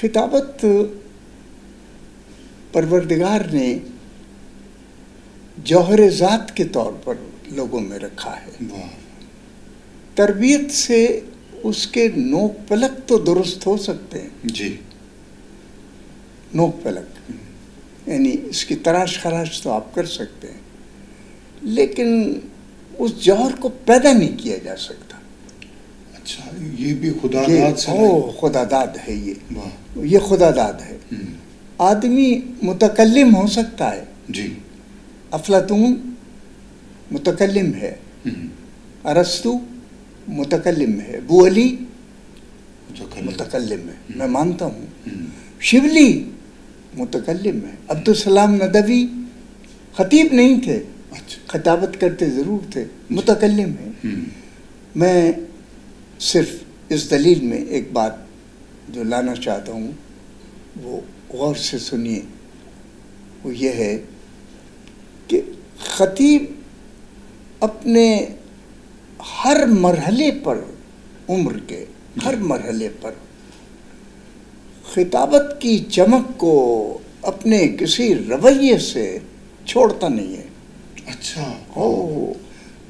खिताबत परवरदिगार ने जौहर ज़ात के तौर पर लोगों में रखा है। तरबियत से उसके नोक पलक तो दुरुस्त हो सकते हैं जी, नोक पलक, यानी इसकी तराश खराश तो आप कर सकते हैं, लेकिन उस जौहर को पैदा नहीं किया जा सकता। अच्छा, ये भी खुदादाद से नहीं? खुदादाद है ये खुदादाद है। आदमी मुतकल्लिम हो सकता है जी, अफलातून मुतकल्लिम है, अरस्तु मुतकल्लिम है, अबू अली मुतकल्लिम है, मैं मानता हूँ। शिवली मुतकल्लिम है, अब्दुलसलाम नदवी खतीब नहीं थे, खिताबत करते ज़रूर थे, मुतकल्लिम है। मैं सिर्फ इस दलील में एक बात जो लाना चाहता हूँ वो गौर से सुनिए, वो ये है कि खतीब अपने हर मरहले पर, उम्र के हर मरहले पर खिताबत की चमक को अपने किसी रवैये से छोड़ता नहीं है। अच्छा,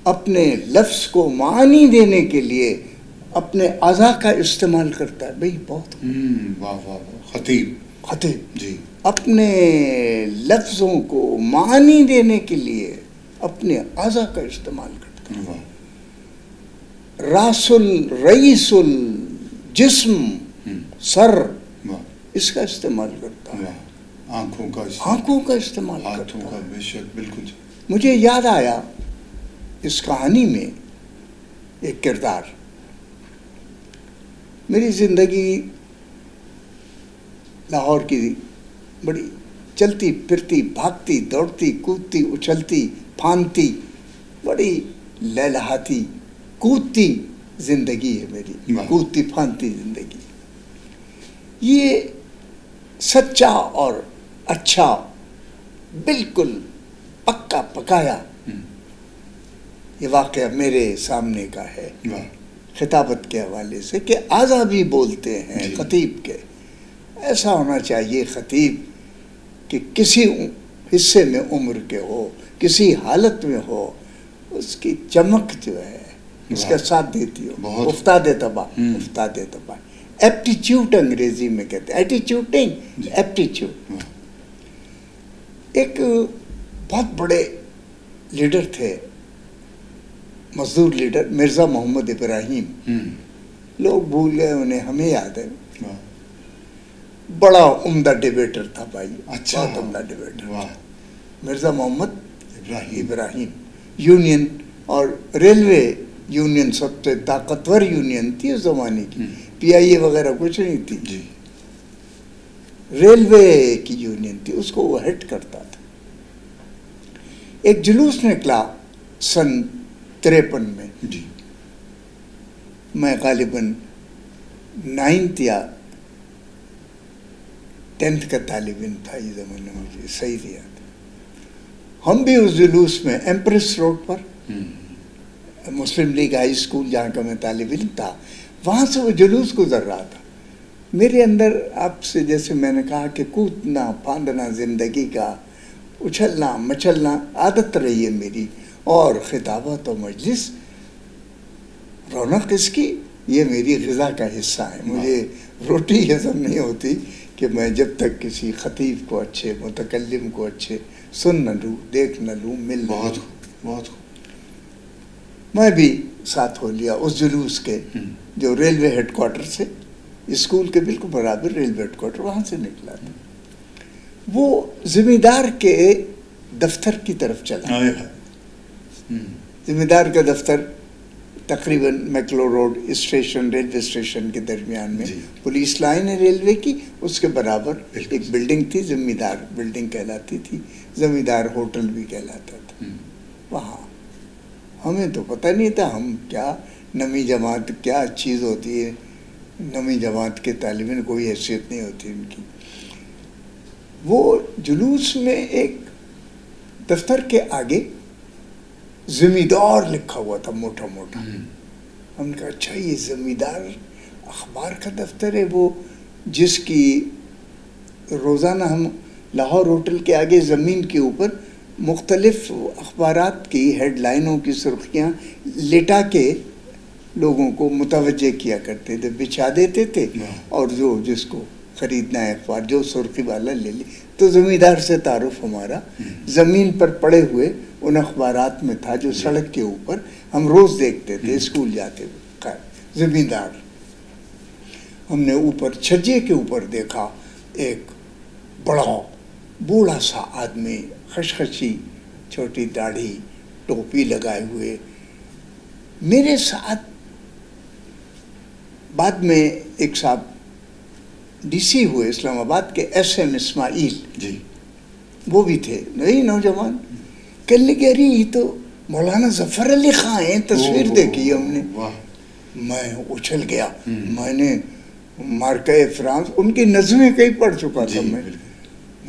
अपने लफ्ज़ को मानी देने के लिए अपने आज़ा का इस्तेमाल करता है। भाई बहुत वाह वाह वाह, खतीब जी अपने लफ्ज़ों को मानी देने के लिए अपने आज़ा का इस्तेमाल करता है। रासुल रईसुल जिस्म, सर, इसका इस्तेमाल करता है। आँखों का इस्तेमाल करता है। बेशक, बिल्कुल। मुझे याद आया इस कहानी में एक किरदार। मेरी ज़िंदगी लाहौर की बड़ी चलती फिरती, भागती दौड़ती, कूदती उछलती फानती, बड़ी लहलहाती कूदती ज़िंदगी है मेरी, कूदती फानती ज़िंदगी। ये सच्चा और अच्छा, बिल्कुल पक्का पकाया ये वाक़या मेरे सामने का है खिताबत के हवाले से, कि आज़ा भी बोलते हैं खतीब के। ऐसा होना चाहिए खतीब कि किसी हिस्से में उम्र के हो, किसी हालत में हो, उसकी चमक जो है उसका साथ देती हो। उस्ताद तबा, एप्टीट्यूड अंग्रेजी में कहते हैं, एटीट्यूड नहीं, एप्टीट्यूड। एक बहुत बड़े लीडर थे, मजदूर लीडर, मिर्ज़ा मोहम्मद इब्राहिम। लोग भूल गए उन्हें, हमें याद है। बड़ा उम्दा डिबेटर था भाई, अच्छा, बहुत उम्दा डिबेटर। मिर्ज़ा मोहम्मद इब्राहिम। यूनियन और रेलवे यूनियन सबसे ताकतवर यूनियन थी उस ज़माने की। PIA वगैरह कुछ नहीं थी, रेलवे की यूनियन थी, उसको वो हेड करता था। एक जुलूस निकला सन 53 में जी। मैं गालिबन 9th या 10th का तालिबिन था ये ज़माने, मुझे सही दिया था। हम भी उस जुलूस में एम्प्रेस रोड पर मुस्लिम लीग हाई स्कूल जहाँ का मैं तालिबिन था, वहाँ से वो जुलूस गुजर रहा था। मेरे अंदर आपसे जैसे मैंने कहा कि कूदना फांदना ज़िंदगी का, उछलना मचलना आदत रही है मेरी, और खिताबत और मजलिस रौनक इसकी ये मेरी ग़िज़ा का हिस्सा है। मुझे रोटी हज़म नहीं होती कि मैं जब तक किसी खतीब को अच्छे, मुतकल्लिम को अच्छे सुन न लूँ, देख न लूँ, मिल बहुत बहुत। मैं भी साथ हो लिया उस जुलूस के, जो रेलवे हेडक्वार्टर से, स्कूल के बिल्कुल बराबर रेलवे हेडक्वार्टर, वहाँ से निकला था। वो ज़मींदार के दफ्तर की तरफ चला। ज़मींदार का दफ्तर तकरीबन मैक्लो रोड स्टेशन, रेलवे स्टेशन के दरमियान में पुलिस लाइन है रेलवे की, उसके बराबर एक बिल्डिंग थी, ज़मींदार बिल्डिंग कहलाती थी, ज़मींदार होटल भी कहलाता था। वहाँ हमें तो पता नहीं था हम क्या, नवी जमात क्या चीज़ होती है, नवी जमात के तालिबिन कोई हैसियत नहीं होती उनकी। वो जुलूस में एक दफ्तर के आगे ज़मींदार लिखा हुआ था मोटा मोटा। हमने कहा अच्छा ये ज़मींदार अखबार का दफ्तर है, वो जिसकी रोज़ाना हम लाहौर होटल के आगे ज़मीन के ऊपर मुख्तलिफ़ अखबारात की हेडलाइनों की सुर्खियाँ लिटा के लोगों को मुतवज्जे किया करते थे, बिछा देते थे, और जो जिसको ख़रीदना है अखबार जो सुर्खी वाला ले ले। तो ज़मींदार से तारुफ हमारा ज़मीन पर पड़े हुए उन अखबारात में था जो सड़क के ऊपर हम रोज़ देखते थे स्कूल जाते हुए। ज़मींदार, हमने ऊपर छज्जे के ऊपर देखा एक बड़ा बूढ़ा सा आदमी, खशखशी, छोटी दाढ़ी, टोपी लगाए हुए, मेरे साथ। बाद में एक साहब डीसी हुए इस्लामाबाद के, SM इस्माइल जी, वो भी थे, नई नौजवान। कहने लगे अरे ये तो मौलाना जफ़र अली खां हैं, तस्वीर देखी हमने। मैं उछल गया, मैंने मार्के फ्रांस उनकी नज़में कई पढ़ चुका था मैंने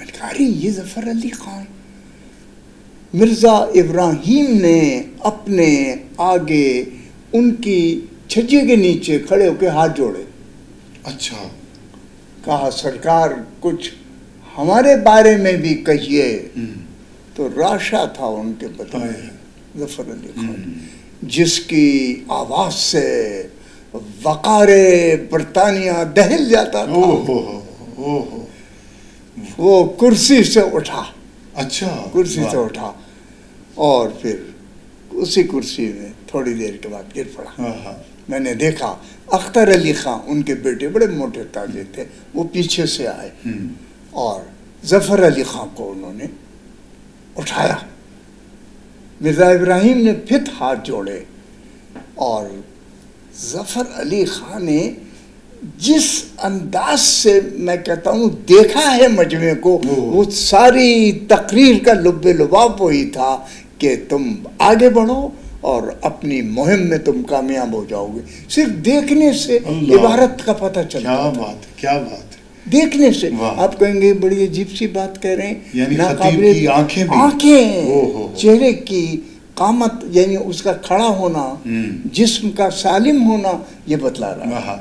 कहा अरे ये जफ़र अली खां। मिर्ज़ा इब्राहिम ने अपने आगे उनकी छज्जे के नीचे खड़े होकर हाथ जोड़े। अच्छा। कहा सरकार कुछ हमारे बारे में भी कहिए। तो राशा था उनके बताए जफ़र अली खान, जिसकी आवाज़ से वक़ारे बरतानिया दहल जाता था। ओहो। वो कुर्सी से उठा। अच्छा। कुर्सी से उठा और फिर उसी कुर्सी में थोड़ी देर के बाद गिर पड़ा। मैंने देखा अख्तर अली खां, उनके बेटे, बड़े मोटे ताजे थे, वो पीछे से आए और जफ़र अली खां को उन्होंने उठाया। मिर्ज़ा इब्राहिम ने फिर हाथ जोड़े और जफ़र अली खां ने जिस अंदाज से, मैं कहता हूँ, देखा है मजमे को, वो सारी तकरीर का लुब्बे लुबाब वही था कि तुम आगे बढ़ो और अपनी मुहिम में तुम कामयाब हो जाओगे। सिर्फ देखने से इबारत का पता चलता। क्या बात है, क्या बात है। देखने से आप कहेंगे बड़ी अजीब सी बात कह रहे हैं, यानी खतीब की आंखें भी, आंखें, चेहरे की कामत, यानी उसका खड़ा होना, जिस्म का सालिम होना, ये बतला रहा है।